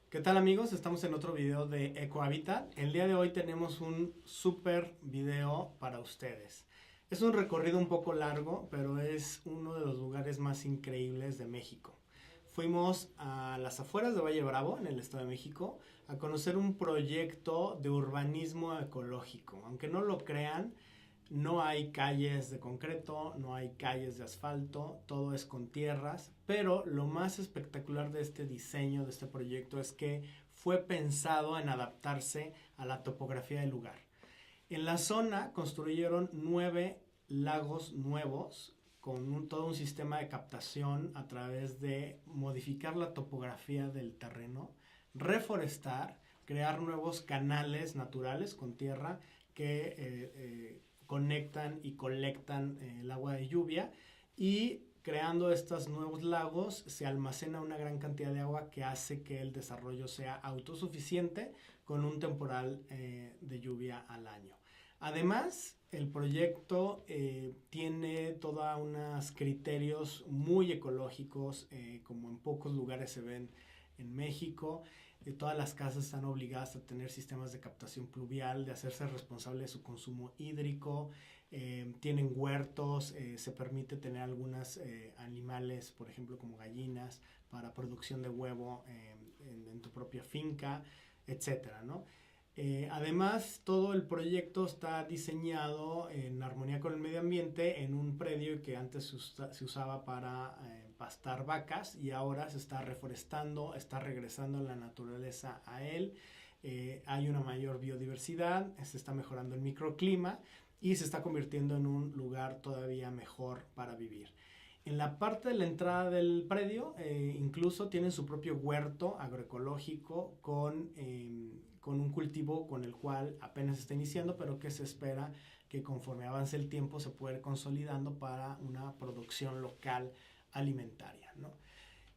¿Qué tal amigos? Estamos en otro video de EcoHabitat. El día de hoy tenemos un súper video para ustedes. Es un recorrido un poco largo, pero es uno de los lugares más increíbles de México. Fuimos a las afueras de Valle Bravo, en el Estado de México, a conocer un proyecto de urbanismo ecológico. Aunque no lo crean, no hay calles de concreto, no hay calles de asfalto, todo es con tierras, pero lo más espectacular de este diseño, de este proyecto, es que fue pensado en adaptarse a la topografía del lugar. En la zona construyeron 9 lagos nuevos con todo un sistema de captación a través de modificar la topografía del terreno, reforestar, crear nuevos canales naturales con tierra que conectan y colectan el agua de lluvia, y creando estos nuevos lagos se almacena una gran cantidad de agua que hace que el desarrollo sea autosuficiente con un temporal de lluvia al año. Además, el proyecto tiene todos unos criterios muy ecológicos, como en pocos lugares se ven en México. Todas las casas están obligadas a tener sistemas de captación pluvial, de hacerse responsable de su consumo hídrico, tienen huertos, se permite tener algunos animales, por ejemplo como gallinas, para producción de huevo en tu propia finca, etcétera, ¿no? Además, todo el proyecto está diseñado en armonía con el medio ambiente en un predio que antes se usaba para pastar vacas, y ahora se está reforestando, está regresando la naturaleza a él. Hay una mayor biodiversidad, se está mejorando el microclima y se está convirtiendo en un lugar todavía mejor para vivir. En la parte de la entrada del predio incluso tienen su propio huerto agroecológico con un cultivo con el cual apenas está iniciando, pero que se espera que conforme avance el tiempo se pueda ir consolidando para una producción local alimentaria, ¿no?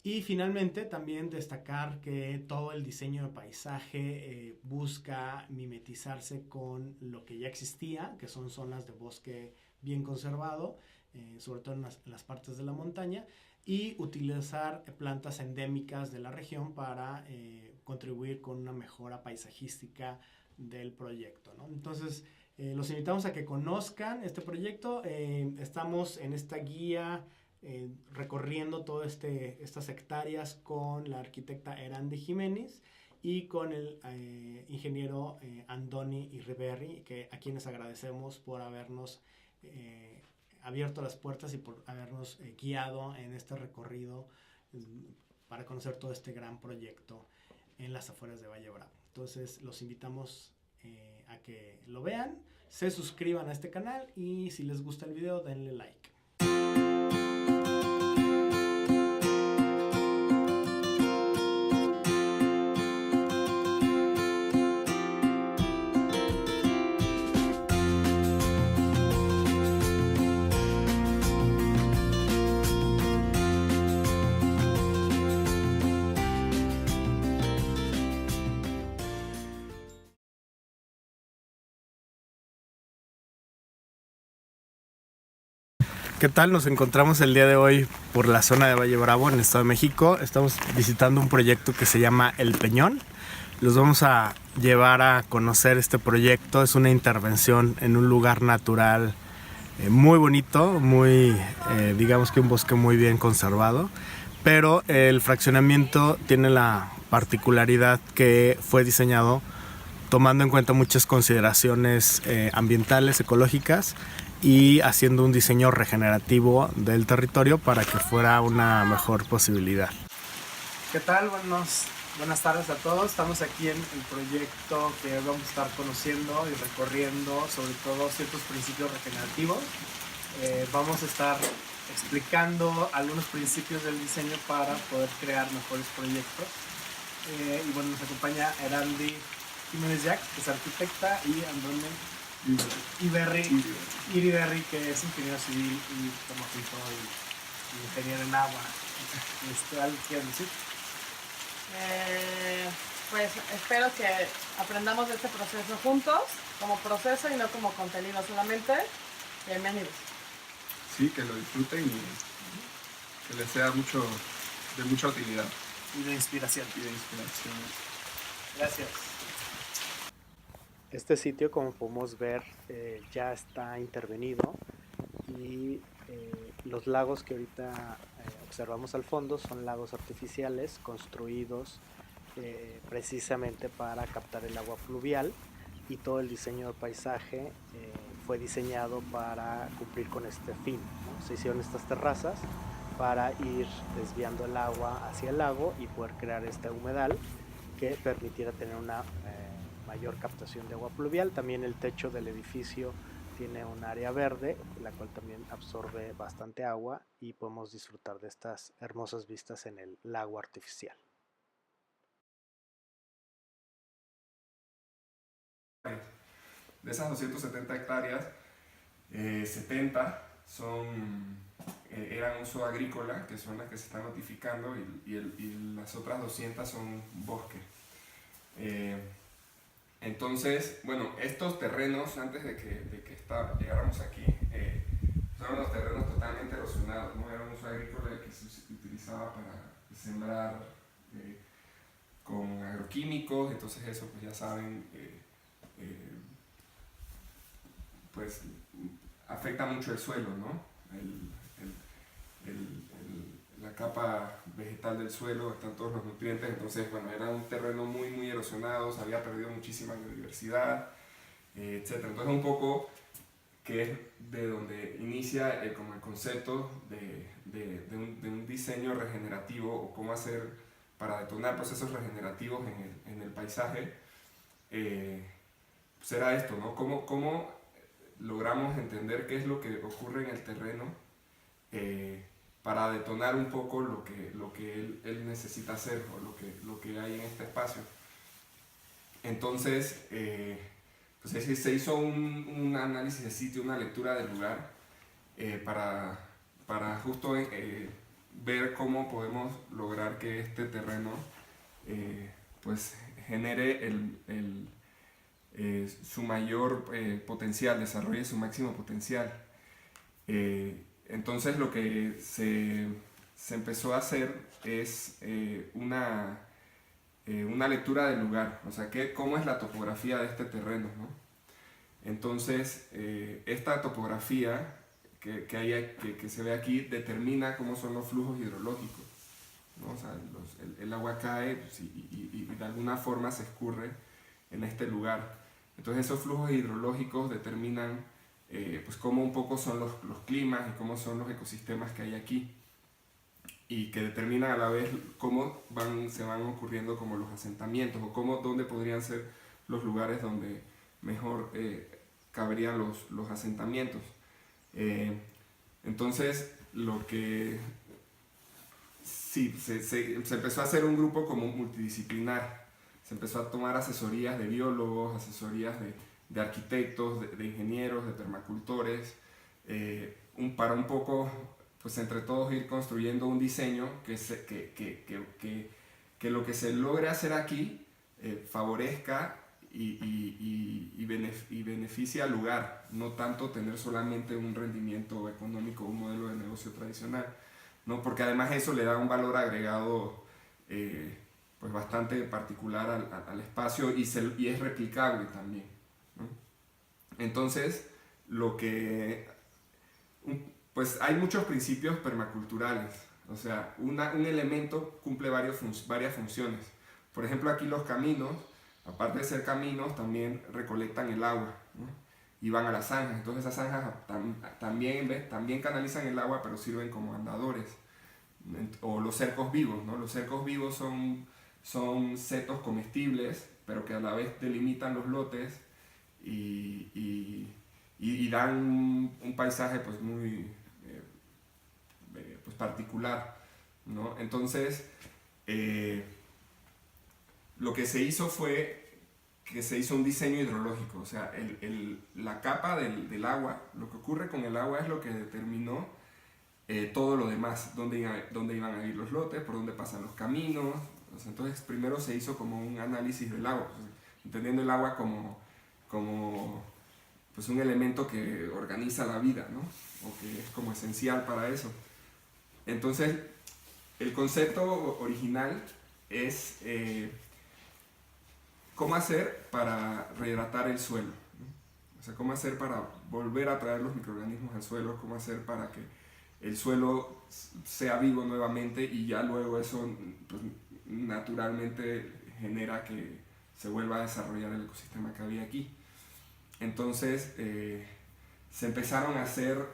Y finalmente también destacar que todo el diseño de paisaje busca mimetizarse con lo que ya existía, que son zonas de bosque bien conservado, sobre todo en las partes de la montaña, y utilizar plantas endémicas de la región para contribuir con una mejora paisajística del proyecto, ¿no? Entonces, los invitamos a que conozcan este proyecto. Estamos en esta guía recorriendo todas estas hectáreas con la arquitecta Erandi Jiménez y con el ingeniero Andoni Iriberri, a quienes agradecemos por habernos abierto las puertas y por habernos guiado en este recorrido para conocer todo este gran proyecto en las afueras de Valle Bravo. Entonces los invitamos a que lo vean, se suscriban a este canal y si les gusta el video denle like. ¿Qué tal? Nos encontramos el día de hoy por la zona de Valle Bravo, en el Estado de México. Estamos visitando un proyecto que se llama El Peñón. Los vamos a llevar a conocer este proyecto. Es una intervención en un lugar natural muy bonito, digamos que un bosque muy bien conservado. Pero el fraccionamiento tiene la particularidad que fue diseñado tomando en cuenta muchas consideraciones ambientales, ecológicas, y haciendo un diseño regenerativo del territorio para que fuera una mejor posibilidad. ¿Qué tal? Buenas tardes a todos. Estamos aquí en el proyecto que vamos a estar conociendo y recorriendo, sobre todo ciertos principios regenerativos. Vamos a estar explicando algunos principios del diseño para poder crear mejores proyectos. Y bueno, nos acompaña Erandi Jiménez Jack, que es arquitecta, y Andoni Iriberri, que es ingeniero civil y termoquímico y ingeniero en agua. ¿Algo quieres decir? Pues espero que aprendamos de este proceso juntos, como proceso y no como contenido solamente. Bienvenidos. Sí, que lo disfruten y que les sea de mucha utilidad. Y de inspiración. Gracias. Este sitio, como podemos ver, ya está intervenido y los lagos que ahorita observamos al fondo son lagos artificiales construidos precisamente para captar el agua pluvial, y todo el diseño del paisaje fue diseñado para cumplir con este fin, ¿no? Se hicieron estas terrazas para ir desviando el agua hacia el lago y poder crear este humedal que permitiera tener una mayor captación de agua pluvial. También el techo del edificio tiene un área verde, la cual también absorbe bastante agua, y podemos disfrutar de estas hermosas vistas en el lago artificial. De esas 270 hectáreas, 70 eran uso agrícola, que son las que se están notificando, y las otras 200 son bosque. Entonces, bueno, estos terrenos, antes de que llegáramos aquí, son unos terrenos totalmente erosionados, ¿no? Era un uso agrícola que se utilizaba para sembrar con agroquímicos. Entonces eso, pues ya saben, pues afecta mucho el suelo, ¿no? La capa vegetal del suelo, están todos los nutrientes. Entonces, bueno, era un terreno muy erosionado, se había perdido muchísima biodiversidad, etc. Entonces, un poco que es de donde inicia como el concepto de un diseño regenerativo, o cómo hacer para detonar procesos regenerativos en el paisaje. Pues era esto, ¿no? ¿Cómo logramos entender qué es lo que ocurre en el terreno para detonar un poco lo que él necesita hacer, o lo que hay en este espacio? Entonces, pues se hizo un análisis de sitio, una lectura del lugar, para justo ver cómo podemos lograr que este terreno pues genere su mayor potencial, desarrolle su máximo potencial. Entonces lo que se empezó a hacer es una lectura del lugar, o sea, cómo es la topografía de este terreno, ¿no? Entonces, esta topografía que se ve aquí determina cómo son los flujos hidrológicos, ¿no? O sea, el agua cae, pues, y de alguna forma se escurre en este lugar. Entonces esos flujos hidrológicos determinan pues cómo un poco son los climas y cómo son los ecosistemas que hay aquí, y que determinan a la vez cómo se van ocurriendo como los asentamientos, o dónde podrían ser los lugares donde mejor caberían los asentamientos. Entonces lo que sí, se empezó a hacer un grupo como multidisciplinar. Se empezó a tomar asesorías de biólogos, asesorías de arquitectos, de ingenieros, de permacultores, para un poco, pues entre todos ir construyendo un diseño que lo que se logre hacer aquí favorezca y beneficie al lugar, no tanto tener solamente un rendimiento económico, un modelo de negocio tradicional, ¿no? Porque además eso le da un valor agregado pues bastante particular al espacio, y es replicable también, ¿no? Entonces, pues hay muchos principios permaculturales, o sea, un elemento cumple varias funciones. Por ejemplo, aquí los caminos, aparte de ser caminos, también recolectan el agua, ¿no? Y van a las zanjas. Entonces esas zanjas también canalizan el agua, pero sirven como andadores. O los cercos vivos, ¿no? Los cercos vivos son setos comestibles, pero que a la vez delimitan los lotes y dan un paisaje pues muy pues particular, ¿no? Entonces, lo que se hizo fue que se hizo un diseño hidrológico, o sea, la capa del agua, lo que ocurre con el agua es lo que determinó todo lo demás, dónde iban a ir los lotes, por dónde pasan los caminos. O sea, entonces primero se hizo como un análisis del agua, pues, entendiendo el agua como pues un elemento que organiza la vida, ¿no? O que es como esencial para eso. Entonces el concepto original es cómo hacer para rehidratar el suelo, ¿no? O sea, cómo hacer para volver a traer los microorganismos al suelo, cómo hacer para que el suelo sea vivo nuevamente y ya luego eso pues, naturalmente genera que se vuelva a desarrollar el ecosistema que había aquí. Entonces se empezaron a hacer,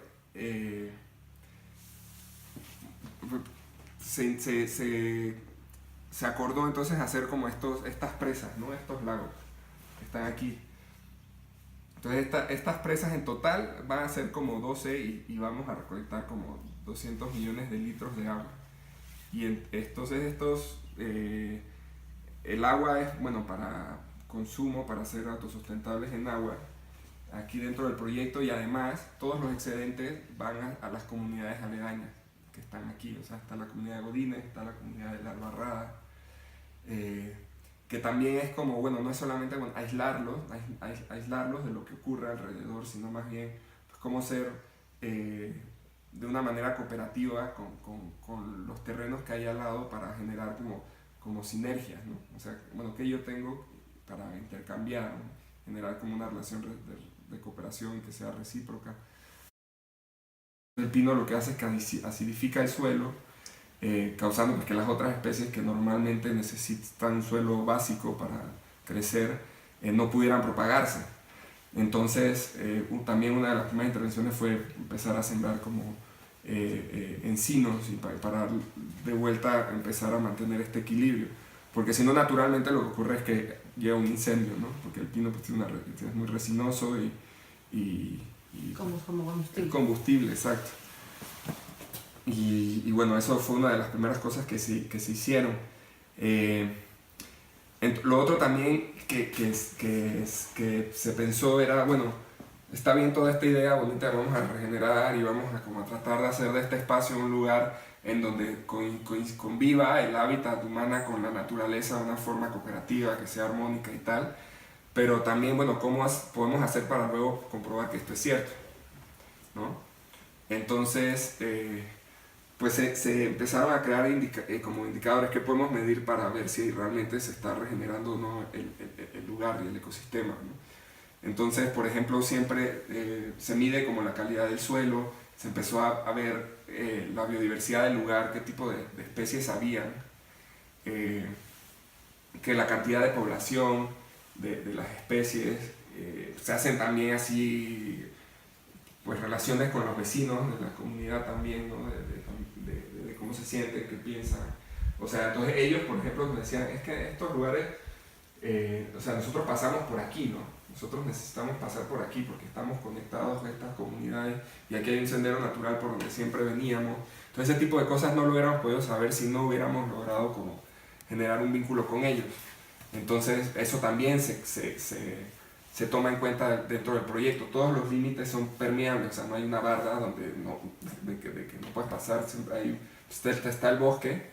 se acordó entonces hacer como estas presas, ¿no? Estos lagos que están aquí. Entonces estas presas en total van a ser como 12 y vamos a recolectar como 200 millones de litros de agua. Y entonces el agua es, bueno, para consumo, para ser autosustentables en agua, aquí dentro del proyecto, y además todos los excedentes van a las comunidades aledañas que están aquí. O sea, está la comunidad de Godínez, está la comunidad de La Albarrada, que también es como, bueno, no es solamente bueno, aislarlos de lo que ocurre alrededor, sino más bien pues, cómo ser de una manera cooperativa con los terrenos que hay al lado para generar como sinergias, ¿no? O sea, bueno, que yo tengo para intercambiar, ¿no? Generar como una relación de cooperación que sea recíproca. El pino lo que hace es que acidifica el suelo, causando pues, que las otras especies que normalmente necesitan un suelo básico para crecer no pudieran propagarse. Entonces, también una de las primeras intervenciones fue empezar a sembrar como encinos y para de vuelta empezar a mantener este equilibrio. Porque si no, naturalmente lo que ocurre es que llega un incendio, ¿no? Porque el pino pues, es muy resinoso y como combustible. Combustible, exacto. Y bueno, eso fue una de las primeras cosas que se hicieron. Lo otro también que se pensó era, bueno, está bien toda esta idea bonita, vamos a regenerar y vamos a como a tratar de hacer de este espacio un lugar en donde conviva el hábitat humana con la naturaleza de una forma cooperativa, que sea armónica y tal, pero también, bueno, ¿cómo podemos hacer para luego comprobar que esto es cierto? ¿No? Entonces, pues se empezaron a crear como indicadores que podemos medir para ver si realmente se está regenerando o no el lugar y el ecosistema, ¿no? Entonces, por ejemplo, siempre se mide como la calidad del suelo, se empezó a ver la biodiversidad del lugar, qué tipo de especies habían, que la cantidad de población de las especies, se hacen también así pues relaciones con los vecinos de la comunidad también, ¿no? de cómo se sienten, qué piensan. O sea, entonces ellos, por ejemplo, nos decían, es que estos lugares, o sea, nosotros pasamos por aquí, ¿no? Nosotros necesitamos pasar por aquí porque estamos conectados a estas comunidades y aquí hay un sendero natural por donde siempre veníamos. Entonces ese tipo de cosas no lo hubiéramos podido saber si no hubiéramos logrado como generar un vínculo con ellos. Entonces eso también se toma en cuenta dentro del proyecto. Todos los límites son permeables, o sea, no hay una barra donde de que no puedes pasar, siempre está el bosque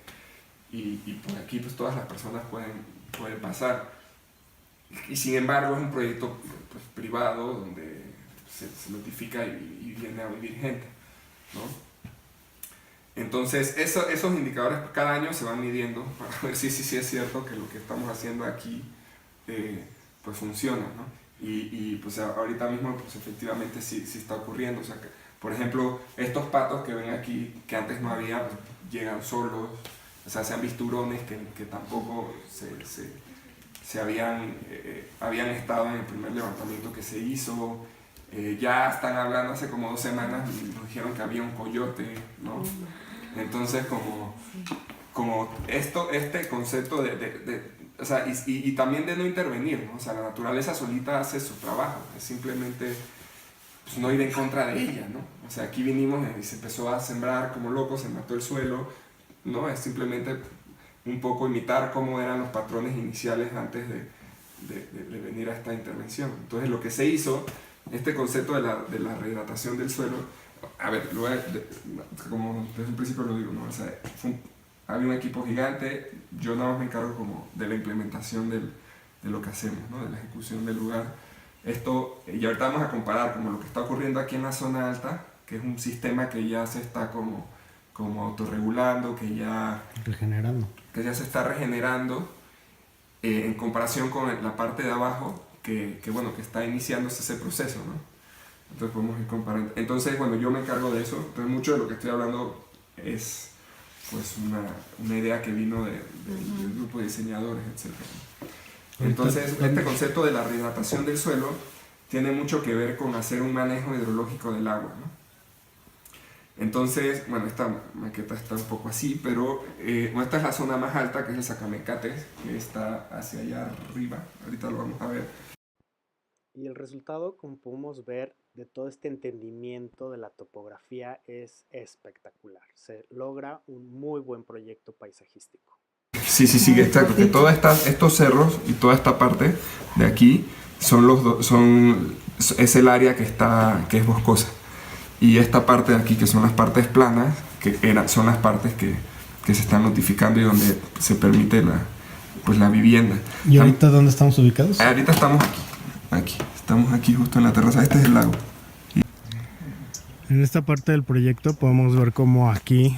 y por aquí pues todas las personas pueden pasar. Y sin embargo es un proyecto pues, privado donde se notifica y viene a vivir gente, ¿no? Entonces esos indicadores cada año se van midiendo para ver si es cierto que lo que estamos haciendo aquí pues funciona, ¿no? Y pues ahorita mismo pues efectivamente sí está ocurriendo. O sea que, por ejemplo, estos patos que ven aquí, que antes no había, pues, llegan solos. O sea, se han visto hurones que tampoco se habían estado en el primer levantamiento que se hizo. Ya están hablando hace como 2 semanas y nos dijeron que había un coyote, ¿no? Entonces como este concepto o sea, y también de no intervenir, ¿no? O sea, la naturaleza solita hace su trabajo, es simplemente pues, no ir en contra de ella, ¿no? O sea, aquí vinimos y se empezó a sembrar como locos, se mató el suelo, ¿no? Es simplemente un poco imitar cómo eran los patrones iniciales antes de venir a esta intervención. Entonces lo que se hizo, este concepto de la rehidratación del suelo, a ver, como desde un principio lo digo, ¿no? O sea, había un equipo gigante, yo nada más me encargo como de la implementación de lo que hacemos, ¿no? De la ejecución del lugar. Esto, y ahorita vamos a comparar como lo que está ocurriendo aquí en la zona alta, que es un sistema que ya se está como como autorregulando, que ya se está regenerando en comparación con la parte de abajo, que está iniciándose ese proceso, ¿no? Entonces podemos ir comparando. Entonces, bueno, yo me encargo de eso. Entonces, mucho de lo que estoy hablando es pues una idea que vino del grupo de diseñadores, etc. Entonces, este concepto de la rehidratación del suelo tiene mucho que ver con hacer un manejo hidrológico del agua, ¿no? Entonces, bueno, esta maqueta está un poco así, pero esta es la zona más alta, que es el Sacamecates, que está hacia allá arriba. Ahorita lo vamos a ver. Y el resultado, como podemos ver, de todo este entendimiento de la topografía es espectacular. Se logra un muy buen proyecto paisajístico. Sí, exacto. Que todos estos cerros y toda esta parte de aquí es el área que es boscosa. Y esta parte de aquí, que son las partes planas, son las partes que se están notificando y donde se permite la vivienda. ¿Y ahorita dónde estamos ubicados? Ahorita estamos aquí. Estamos aquí justo en la terraza. Este es el lago. En esta parte del proyecto podemos ver cómo aquí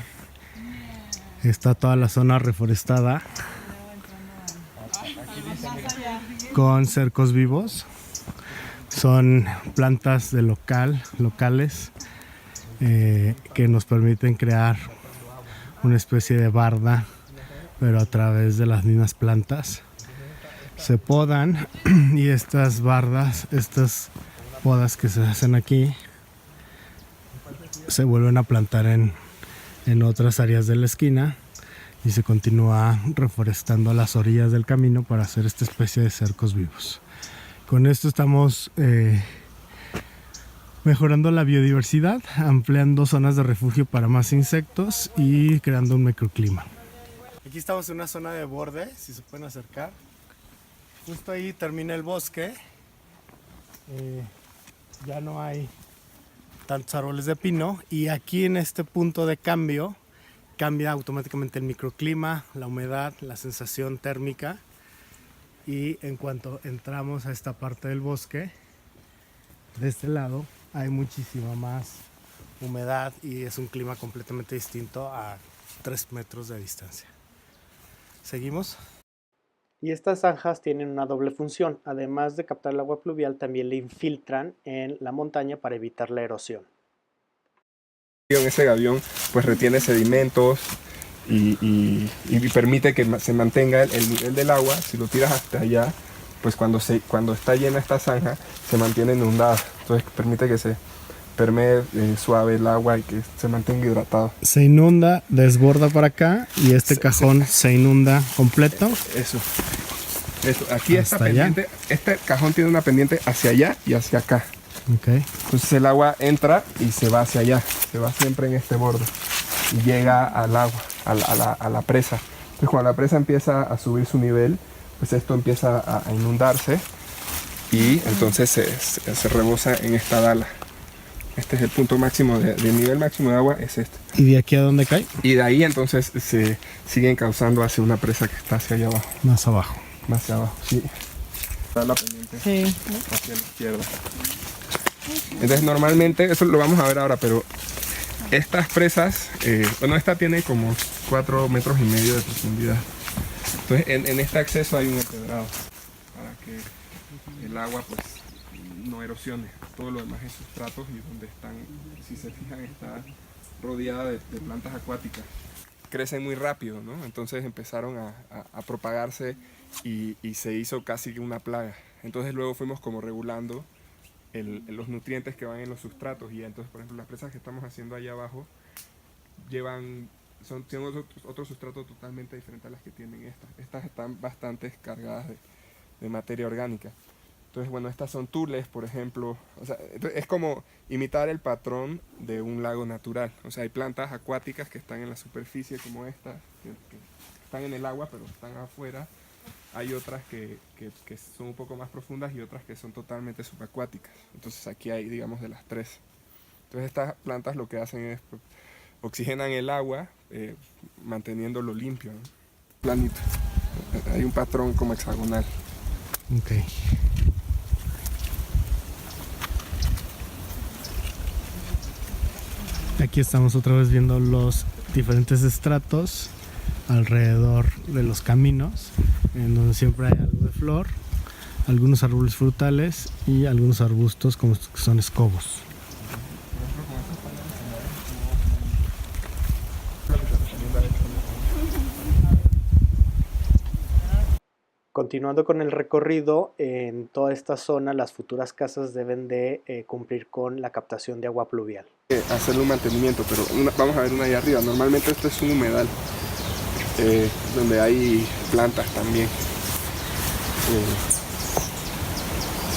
está toda la zona reforestada con cercos vivos. Son plantas de locales que nos permiten crear una especie de barda, pero a través de las mismas plantas. Se podan y estas podas que se hacen aquí se vuelven a plantar en otras áreas de la esquina y se continúa reforestando las orillas del camino para hacer esta especie de cercos vivos. Con esto estamos mejorando la biodiversidad, ampliando zonas de refugio para más insectos y creando un microclima. Aquí estamos en una zona de borde, si se pueden acercar. Justo ahí termina el bosque. Ya no hay tantos árboles de pino y aquí en este punto de cambio cambia automáticamente el microclima, la humedad, la sensación térmica, y en cuanto entramos a esta parte del bosque, de este lado hay muchísima más humedad y es un clima completamente distinto a 3 metros de distancia. ¿Seguimos? Y estas zanjas tienen una doble función. Además de captar el agua pluvial, también le infiltran en la montaña para evitar la erosión. Ese gavión pues retiene sedimentos y permite que se mantenga el nivel del agua. Si lo tiras hasta allá, pues cuando está llena esta zanja se mantiene inundada. Entonces permite que se permee suave el agua y que se mantenga hidratado. Se inunda, desborda para acá y este cajón se inunda completo. Eso. Aquí esta pendiente, este cajón tiene una pendiente hacia allá y hacia acá. Okay. Entonces el agua entra y se va hacia allá, se va siempre en este borde y llega al agua, a la presa. Entonces cuando la presa empieza a subir su nivel, pues esto empieza a inundarse y entonces se rebosa en esta dala. Este es el punto máximo, del nivel máximo de agua es este. ¿Y de aquí a dónde cae? Y de ahí entonces se sigue encauzando hacia una presa que está hacia allá abajo. Más abajo. Más hacia abajo, sí. Está la pendiente hacia la izquierda. Entonces normalmente, eso lo vamos a ver ahora, pero estas presas, esta tiene como 4,5 metros de profundidad. Entonces en este acceso hay un empedrado para que el agua pues no erosione. Todo lo demás es sustratos y donde están, si se fijan, está rodeada de plantas acuáticas. Crecen muy rápido, ¿no? Entonces empezaron a propagarse y se hizo casi una plaga. Entonces luego fuimos como regulando los nutrientes que van en los sustratos y entonces, por ejemplo, las presas que estamos haciendo allá abajo tienen otro sustrato totalmente diferente a las que tienen estas. Estas están bastante cargadas de materia orgánica. Entonces, bueno, estas son tules, por ejemplo. O sea, es como imitar el patrón de un lago natural. O sea, hay plantas acuáticas que están en la superficie como esta, que están en el agua, pero están afuera. Hay otras que son un poco más profundas y otras que son totalmente subacuáticas. Entonces aquí hay, digamos, de las tres. Entonces estas plantas lo que hacen es oxigenan el agua, manteniéndolo limpio, ¿no? Planito. Hay un patrón como hexagonal. Okay. Aquí estamos otra vez viendo los diferentes estratos alrededor de los caminos, en donde siempre hay algo de flor, algunos árboles frutales y algunos arbustos como estos que son escobos. Continuando con el recorrido, en toda esta zona las futuras casas deben de cumplir con la captación de agua pluvial. Hacerle un mantenimiento, pero vamos a ver una ahí arriba. Normalmente esto es un humedal, donde hay plantas también.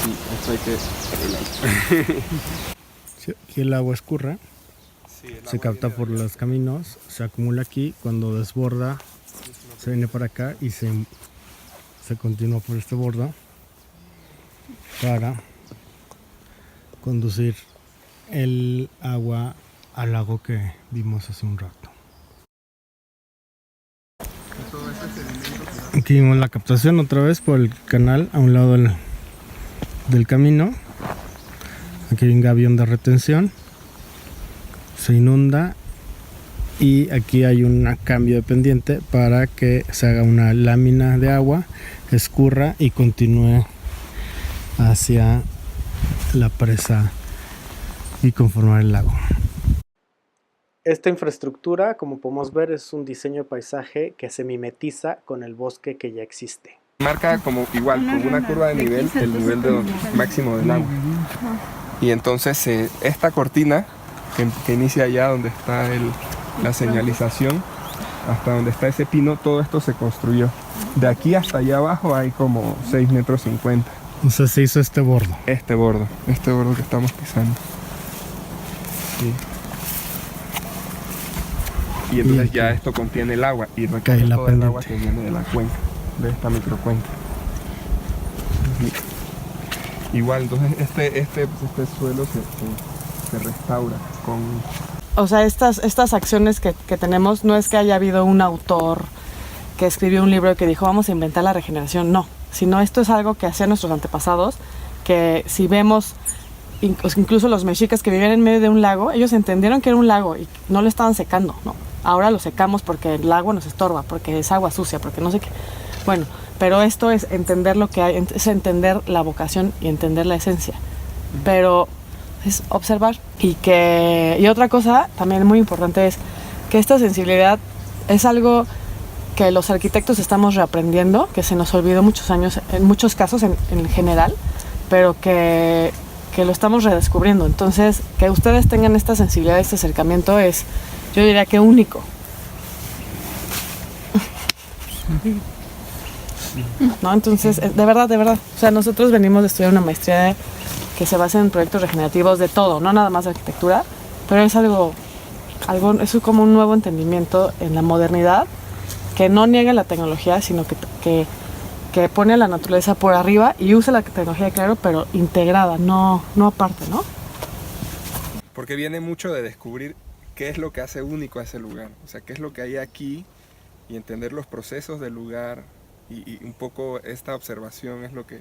Sí, esto hay que arreglarlo. Sí, aquí el agua escurre, Sí, se capta por los caminos, se acumula aquí, cuando desborda se viene para acá y se continúa por este bordo para conducir el agua al lago que vimos hace un rato. Aquí vimos la captación otra vez por el canal a un lado del camino. Aquí hay un gavión de retención, se inunda y aquí hay un cambio de pendiente para que se haga una lámina de agua, escurra y continúe hacia la presa y conformar el lago. Esta infraestructura, como podemos ver, es un diseño de paisaje que se mimetiza con el bosque que ya existe. Marca como igual, con una curva de nivel, el nivel máximo del agua. Y entonces esta cortina que inicia allá donde está la señalización, hasta donde está ese pino, todo esto se construyó. De aquí hasta allá abajo hay como 6,50 metros. O sea, se hizo este bordo. Este bordo que estamos pisando. Sí. Y entonces ya esto contiene el agua y recoge todo el agua que viene de la cuenca, de esta microcuenca. Igual, entonces este suelo se restaura con... O sea, estas acciones que tenemos no es que haya habido un autor que escribió un libro y que dijo vamos a inventar la regeneración, no, sino esto es algo que hacían nuestros antepasados, que si vemos incluso los mexicas que vivían en medio de un lago, ellos entendieron que era un lago y no lo estaban secando, no, ahora lo secamos porque el lago nos estorba, porque es agua sucia, porque no sé qué, bueno, pero esto es entender lo que hay, es entender la vocación y entender la esencia, pero es observar y otra cosa también muy importante es que esta sensibilidad es algo que los arquitectos estamos reaprendiendo, que se nos olvidó muchos años, en muchos casos en general, pero que lo estamos redescubriendo. Entonces, que ustedes tengan esta sensibilidad, este acercamiento es, yo diría que único. ¿No? Entonces, de verdad. O sea, nosotros venimos de estudiar una maestría que se basa en proyectos regenerativos de todo, no nada más de arquitectura, pero es algo es como un nuevo entendimiento en la modernidad que no niega la tecnología, sino que pone a la naturaleza por arriba y usa la tecnología, claro, pero integrada, no aparte, ¿no? Porque viene mucho de descubrir qué es lo que hace único a ese lugar, o sea, qué es lo que hay aquí y entender los procesos del lugar y un poco esta observación es lo que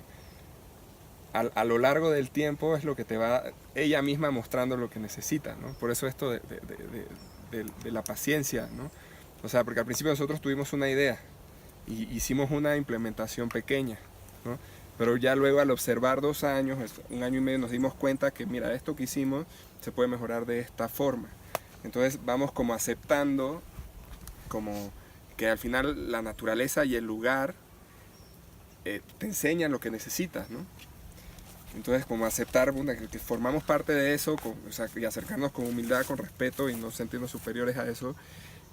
a lo largo del tiempo es lo que te va ella misma mostrando lo que necesita, ¿no? Por eso esto de la paciencia, ¿no? O sea, porque al principio nosotros tuvimos una idea y hicimos una implementación pequeña, ¿no? Pero ya luego al observar 2 años, 1 año y medio, nos dimos cuenta que mira, esto que hicimos se puede mejorar de esta forma. Entonces vamos como aceptando como que al final la naturaleza y el lugar te enseñan lo que necesitas, ¿no? Entonces como aceptar que formamos parte de eso, o sea, y acercarnos con humildad, con respeto y no sentirnos superiores a eso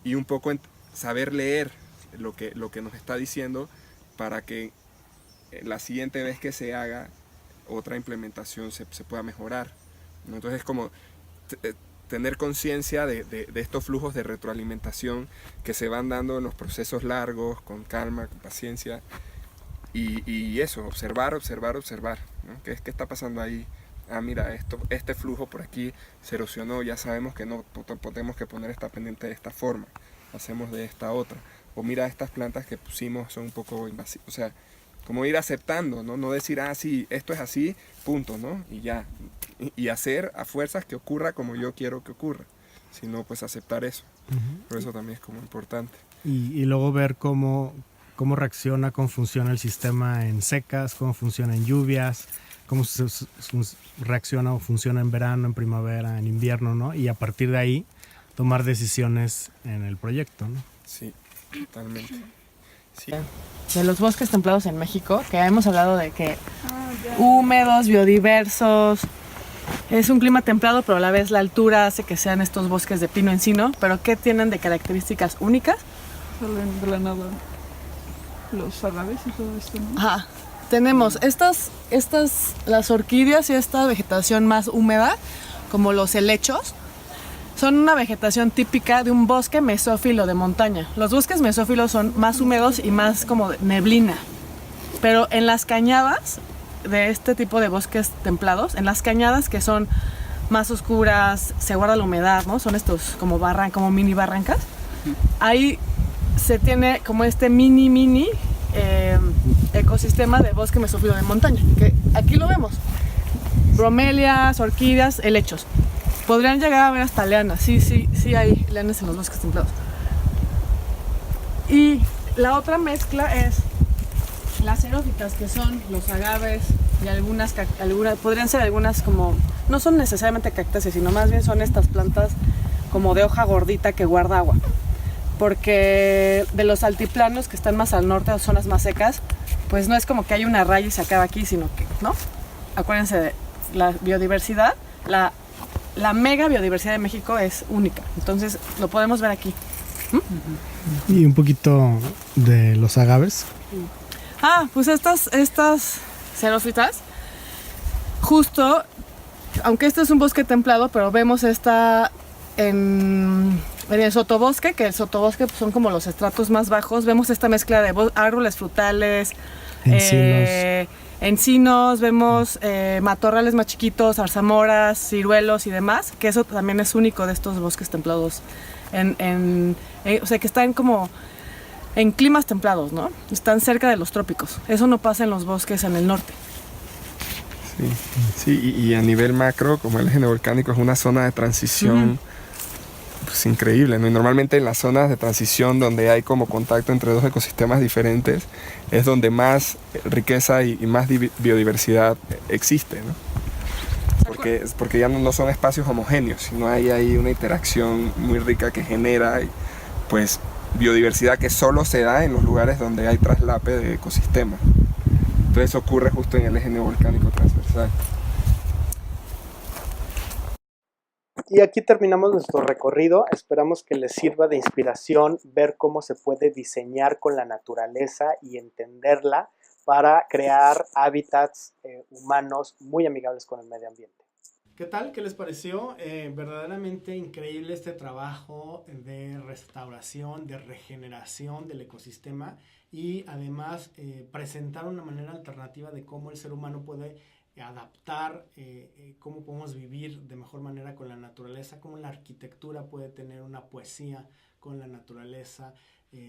y un poco saber leer lo que nos está diciendo para que la siguiente vez que se haga otra implementación se pueda mejorar, ¿no? Entonces es como tener conciencia de estos flujos de retroalimentación que se van dando en los procesos largos, con calma, con paciencia y eso, observar, ¿no? ¿Qué está pasando ahí? Ah, mira, este flujo por aquí se erosionó, ya sabemos que no tenemos que poner esta pendiente de esta forma, hacemos de esta otra. O mira, estas plantas que pusimos son un poco invasivas, o sea, como ir aceptando, ¿no? No decir, sí, esto es así, punto, ¿no? Y ya, y hacer a fuerzas que ocurra como yo quiero que ocurra, sino pues aceptar eso. Por eso también es como importante. Y luego ver cómo reacciona, cómo funciona el sistema en secas, cómo funciona en lluvias, cómo reacciona o funciona en verano, en primavera, en invierno, ¿no? Y a partir de ahí tomar decisiones en el proyecto, ¿no? Sí, totalmente. Sí. De los bosques templados en México, que hemos hablado de que húmedos, biodiversos, es un clima templado, pero a la vez la altura hace que sean estos bosques de pino encino, pero ¿qué tienen de características únicas? Salen de la nada los agaves y todo esto, ¿no? Ajá. Tenemos las orquídeas y esta vegetación más húmeda, como los helechos, son una vegetación típica de un bosque mesófilo de montaña. Los bosques mesófilos son más húmedos y más como de neblina. Pero en las cañadas de este tipo de bosques templados, en las cañadas que son más oscuras, se guarda la humedad, ¿no? Son estos como mini barrancas. Ahí se tiene como este mini ecosistema de bosque mesófilo de montaña, que aquí lo vemos. Bromelias, orquídeas, helechos. Podrían llegar a ver hasta lianas, sí hay lianas en los bosques templados. Y la otra mezcla es las xerófitas, que son los agaves y algunas podrían ser algunas como, no son necesariamente cactáceas, sino más bien son estas plantas como de hoja gordita que guarda agua. Porque de los altiplanos que están más al norte o zonas más secas, pues no es como que hay una raya y se acaba aquí, sino que, ¿no? Acuérdense de la biodiversidad, la mega biodiversidad de México es única, entonces lo podemos ver aquí. Y un poquito de los agaves. Pues estas xerófitas, justo, aunque este es un bosque templado, pero vemos esta en el sotobosque, que el sotobosque pues, son como los estratos más bajos, vemos esta mezcla de árboles frutales, encinos, vemos matorrales más chiquitos, zarzamoras, ciruelos y demás, que eso también es único de estos bosques templados, o sea que están como en climas templados, ¿no? Están cerca de los trópicos, eso no pasa en los bosques en el norte. Sí, y a nivel macro, como el eje neovolcánico es una zona de transición pues, increíble, ¿no? Y normalmente en las zonas de transición donde hay como contacto entre dos ecosistemas diferentes es donde más riqueza y más biodiversidad existe, ¿no? Porque ya no son espacios homogéneos, sino hay ahí una interacción muy rica que genera pues biodiversidad que solo se da en los lugares donde hay traslape de ecosistemas. Entonces eso ocurre justo en el eje neovolcánico transversal. Y aquí terminamos nuestro recorrido. Esperamos que les sirva de inspiración ver cómo se puede diseñar con la naturaleza y entenderla para crear hábitats humanos muy amigables con el medio ambiente. ¿Qué tal? ¿Qué les pareció? Verdaderamente increíble este trabajo de restauración, de regeneración del ecosistema y además presentar una manera alternativa de cómo el ser humano puede adaptar, cómo podemos vivir de mejor manera con la naturaleza, cómo la arquitectura puede tener una poesía con la naturaleza,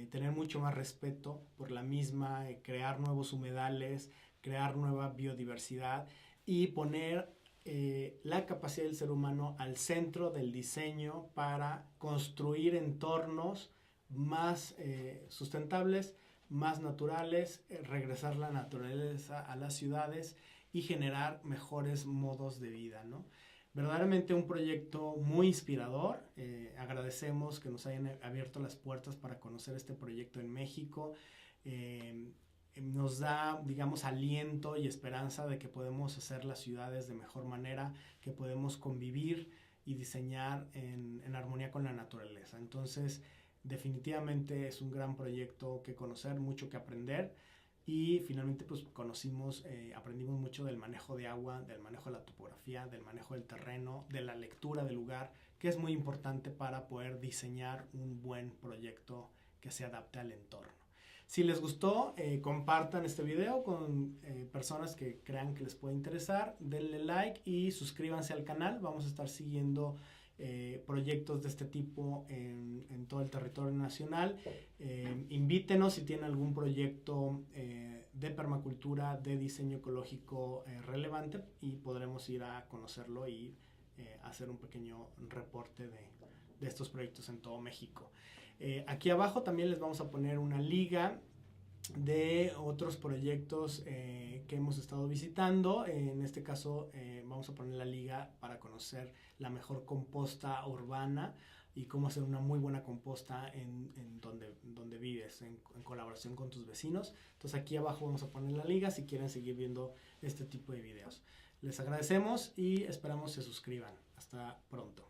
tener mucho más respeto por la misma, crear nuevos humedales, crear nueva biodiversidad y poner la capacidad del ser humano al centro del diseño para construir entornos más sustentables, más naturales, regresar la naturaleza a las ciudades y generar mejores modos de vida, ¿no? Verdaderamente un proyecto muy inspirador. Agradecemos que nos hayan abierto las puertas para conocer este proyecto en México. Nos da, digamos, aliento y esperanza de que podemos hacer las ciudades de mejor manera, que podemos convivir y diseñar en armonía con la naturaleza. Entonces, definitivamente es un gran proyecto que conocer, mucho que aprender. Y finalmente pues aprendimos mucho del manejo de agua, del manejo de la topografía, del manejo del terreno, de la lectura del lugar, que es muy importante para poder diseñar un buen proyecto que se adapte al entorno. Si les gustó, compartan este video con personas que crean que les puede interesar, denle like y suscríbanse al canal. Vamos a estar siguiendo proyectos de este tipo en todo el territorio nacional. Invítenos si tienen algún proyecto de permacultura, de diseño ecológico relevante y podremos ir a conocerlo y hacer un pequeño reporte de estos proyectos en todo México. Aquí abajo también les vamos a poner una liga de otros proyectos que hemos estado visitando. En este caso vamos a poner la liga para conocer la mejor composta urbana y cómo hacer una muy buena composta en donde vives, en colaboración con tus vecinos. Entonces aquí abajo vamos a poner la liga si quieren seguir viendo este tipo de videos. Les agradecemos y esperamos se suscriban. Hasta pronto.